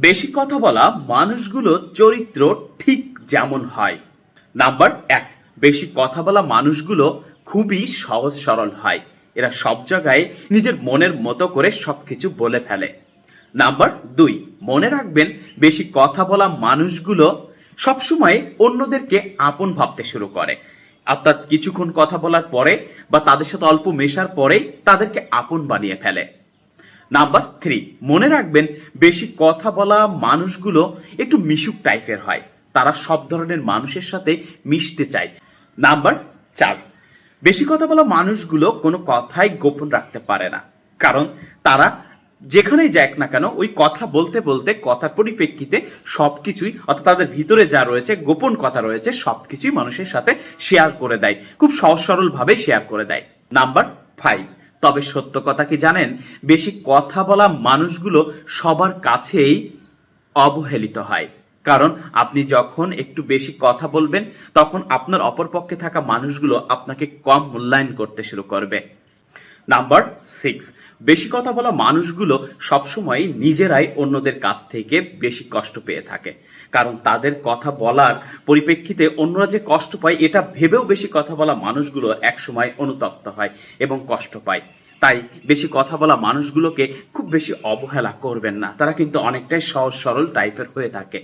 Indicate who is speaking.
Speaker 1: বেশি কথা বলা মানুষগুলোর চরিত্র ঠিক যেমন হয়। নাম্বার ১, বেশি কথা বলা মানুষগুলো খুবই সহজ সরল হয়। এরা সব জায়গায় নিজের মনের মতো করে সবকিছু বলে ফেলে। নাম্বার ২, মনে রাখবেন বেশি কথা বলা মানুষগুলো সবসময় অন্যদেরকে আপন ভাবতে শুরু করে। অর্থাৎ কিছুক্ষণ কথা বলার পরে বা তাদের সাথে অল্প মেশার পরেই তাদেরকে আপন বানিয়ে ফেলে। নাম্বার ৩, মনে রাখবেন বেশি কথা বলা মানুষগুলো একটু মিশুক টাইপের হয়। তারা সব ধরনের মানুষের সাথে মিশতে চায়। নাম্বার ৪, বেশি কথা বলা মানুষগুলো কোনো কথাই গোপন রাখতে পারে না। কারণ তারা যেখানেই যাক না কেন ওই কথা বলতে বলতে কথার পরিপ্রেক্ষিতে সবকিছুই, অর্থাৎ তাদের ভিতরে যা রয়েছে গোপন কথা রয়েছে সবকিছুই মানুষের সাথে শেয়ার করে দেয়, খুব সহজ সরল ভাবে শেয়ার করে দেয়। নাম্বার ৫, তবে সত্য কথা কি জানেন, বেশি কথা বলা মানুষগুলো সবার কাছেই অবহেলিত হয়। কারণ আপনি যখন একটু বেশি কথা বলবেন তখন আপনার অপরপক্ষে থাকা মানুষগুলো আপনাকে কম মূল্যায়ন করতে শুরু করবে। নাম্বার ৬, বেশি কথা বলা মানুষগুলো সবসময় নিজেরাই অন্যদের কাছ থেকে বেশি কষ্ট পেয়ে থাকে। কারণ তাদের কথা বলার পরিপ্রেক্ষিতে অন্যরা যে কষ্ট পায় এটা ভেবেও বেশি কথা বলা মানুষগুলো একসময় অনুতপ্ত হয় এবং কষ্ট পায়। তাই বেশি কথা বলা মানুষগুলোকে খুব বেশি অবহেলা করবেন না, তারা কিন্তু অনেকটাই সহজ সরল টাইপের হয়ে থাকে।